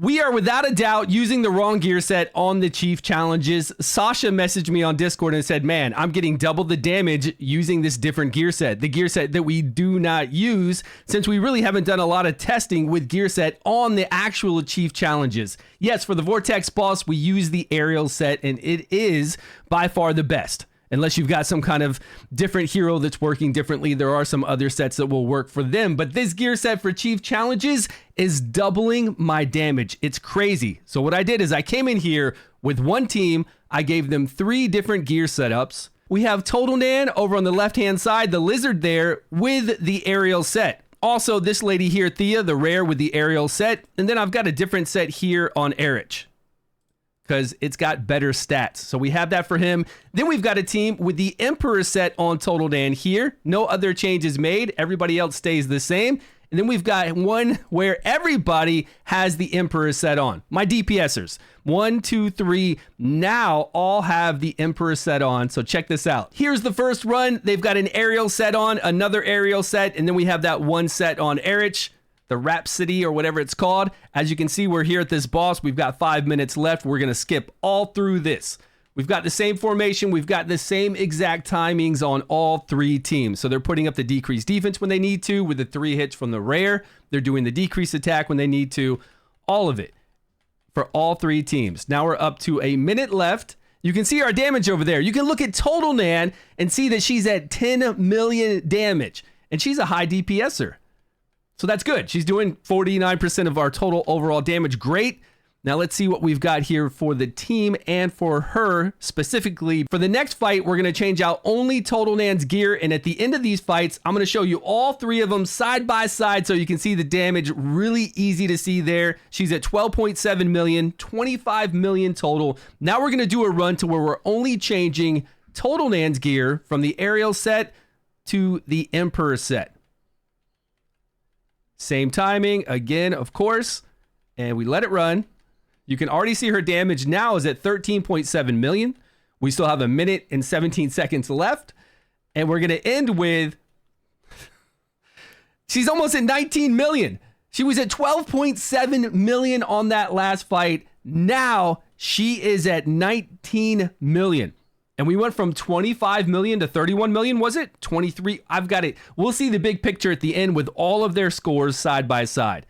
We are without a doubt using the wrong gear set on the Chief challenges. Sasha messaged me on Discord and said, man, I'm getting double the damage using this different gear set. The gear set that we do not use since we really haven't done a lot of testing with gear set on the actual Chief challenges. Yes, for the Vortex boss, we use the aerial set and it is by far the best. Unless you've got some kind of different hero that's working differently, there are some other sets that will work for them. But this gear set for Chief challenges is doubling my damage. It's crazy. So what I did is I came in here with one team. I gave them 3 different gear setups. We have Total Nan over on the left-hand side, the lizard there with the aerial set. Also, this lady here, Thea, the rare with the aerial set. And then I've got a different set here on Erich, because it's got better stats. So we have that for him. Then we've got a team with the Emperor set on Total Dan here. No other changes made. Everybody else stays the same. And then we've got one where everybody has the Emperor set on. My DPSers, 1, 2, 3, now all have the Emperor set on. So check this out. Here's the first run. They've got an aerial set on, another aerial set, and then we have that one set on Erich, the Rhapsody or whatever it's called. As you can see, we're here at this boss. We've got 5 minutes left. We're going to skip all through this. We've got the same formation. We've got the same exact timings on all 3 teams. So they're putting up the decreased defense when they need to with the 3 hits from the rare. They're doing the decreased attack when they need to. All of it for all 3 teams. Now we're up to a minute left. You can see our damage over there. You can look at Total Nan and see that she's at 10 million damage. And she's a high DPSer. So that's good. She's doing 49% of our total overall damage. Great. Now let's see what we've got here for the team and for her specifically. For the next fight, we're going to change out only Total Nan's gear. And at the end of these fights, I'm going to show you all 3 of them side by side so you can see the damage. Really easy to see there. She's at 12.7 million, 25 million total. Now we're going to do a run to where we're only changing Total Nan's gear from the aerial set to the Emperor set. Same timing, again, of course, and we let it run. You can already see her damage now is at 13.7 million. We still have a minute and 17 seconds left, and we're going to end with, she's almost at 19 million. She was at 12.7 million on that last fight. Now she is at 19 million. And we went from 25 million to 31 million, was it? 23. I've got it. We'll see the big picture at the end with all of their scores side by side.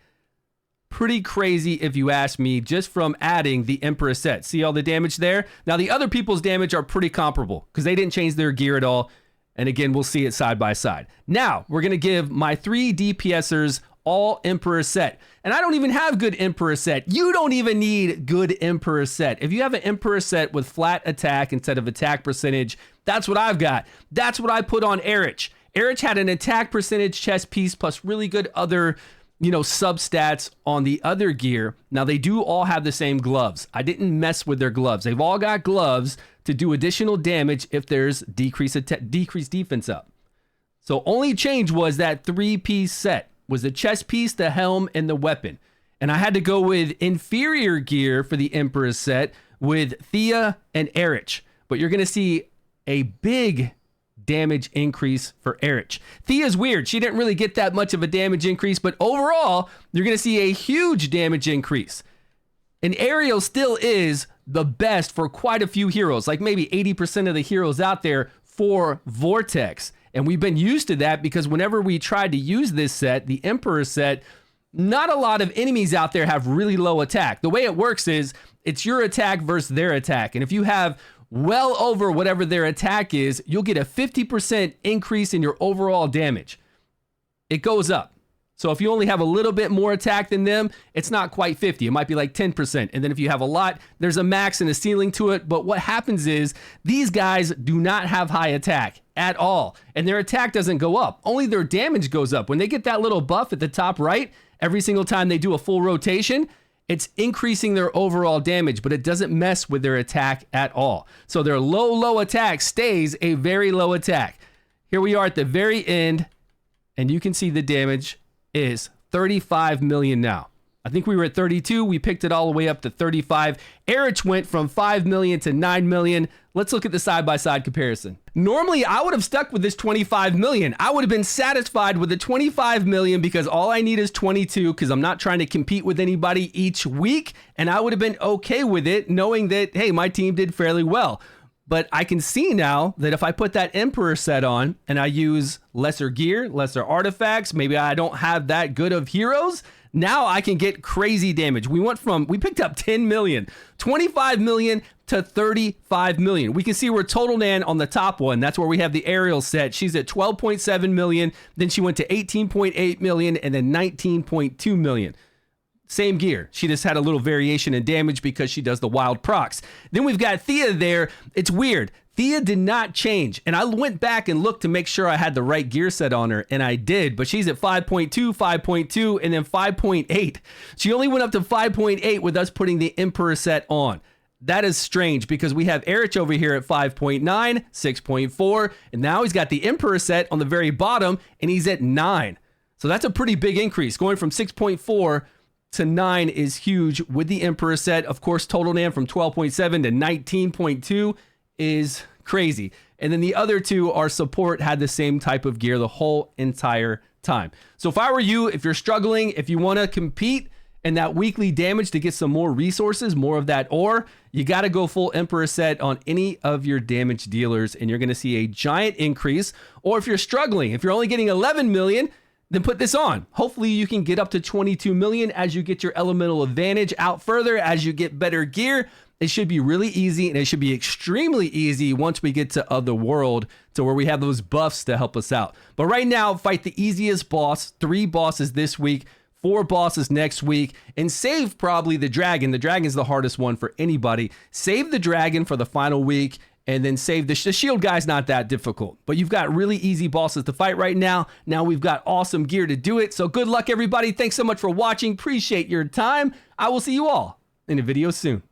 Pretty crazy if you ask me, just from adding the Emperor set. See all the damage there? Now the other people's damage are pretty comparable because they didn't change their gear at all. And again, we'll see it side by side. Now we're going to give my 3 DPSers all Emperor set. And I don't even have good Emperor set. You don't even need good Emperor set. If you have an Emperor set with flat attack instead of attack percentage, that's what I've got. That's what I put on Erich. Erich had an attack percentage chest piece plus really good other, substats on the other gear. Now they do all have the same gloves. I didn't mess with their gloves. They've all got gloves to do additional damage if there's decreased defense up. So only change was that 3-piece set. Was the chest piece, the helm, and the weapon. And I had to go with inferior gear for the Emperor set with Thea and Erich. But you're going to see a big damage increase for Erich. Thea's weird. She didn't really get that much of a damage increase, but overall, you're going to see a huge damage increase. And Ariel still is the best for quite a few heroes, like maybe 80% of the heroes out there for Vortex. And we've been used to that because whenever we tried to use this set, the Emperor set, not a lot of enemies out there have really low attack. The way it works is it's your attack versus their attack. And if you have well over whatever their attack is, you'll get a 50% increase in your overall damage. It goes up. So if you only have a little bit more attack than them, it's not quite 50. It might be like 10%. And then if you have a lot, there's a max and a ceiling to it. But what happens is these guys do not have high attack at all. And their attack doesn't go up. Only their damage goes up. When they get that little buff at the top right, every single time they do a full rotation, it's increasing their overall damage, but it doesn't mess with their attack at all. So their low attack stays a very low attack. Here we are at the very end, and you can see the damage is 35 million now. I think we were at 32. We picked it all the way up to 35. Erich went from 5 million to 9 million. Let's look at the side-by-side comparison. Normally, I would have stuck with this 25 million. I would have been satisfied with the 25 million because all I need is 22 because I'm not trying to compete with anybody each week. And I would have been okay with it knowing that, hey, my team did fairly well. But I can see now that if I put that Emperor set on and I use lesser gear, lesser artifacts, maybe I don't have that good of heroes, now I can get crazy damage. We picked up 10 million, 25 million to 35 million. We can see we're Total Nan on the top one. That's where we have the Ariel set. She's at 12.7 million. Then she went to 18.8 million and then 19.2 million. Same gear. She just had a little variation in damage because she does the wild procs. Then we've got Thea there. It's weird. Thea did not change. And I went back and looked to make sure I had the right gear set on her, and I did. But she's at 5.2, 5.2, and then 5.8. She only went up to 5.8 with us putting the Emperor set on. That is strange because we have Erich over here at 5.9, 6.4, and now he's got the Emperor set on the very bottom, and he's at 9. So that's a pretty big increase. Going from 6.4 to 9 is huge with the Emperor set. Of course, Total Nan from 12.7 to 19.2 is crazy. And then the other two, our support had the same type of gear the whole entire time. So if I were you, if you're struggling, if you want to compete in that weekly damage to get some more resources, more of that ore, you got to go full Emperor set on any of your damage dealers and you're going to see a giant increase. Or if you're struggling, if you're only getting 11 million, then put this on. Hopefully you can get up to 22 million as you get your elemental advantage out further, as you get better gear. It should be really easy, and it should be extremely easy once we get to Otherworld, to where we have those buffs to help us out. But right now, fight the easiest boss, 3 bosses this week, 4 bosses next week, and save probably the dragon. The dragon is the hardest one for anybody. Save the dragon for the final week, and then save the shield guy's not that difficult. But you've got really easy bosses to fight right now. Now we've got awesome gear to do it. So good luck, everybody. Thanks so much for watching. Appreciate your time. I will see you all in a video soon.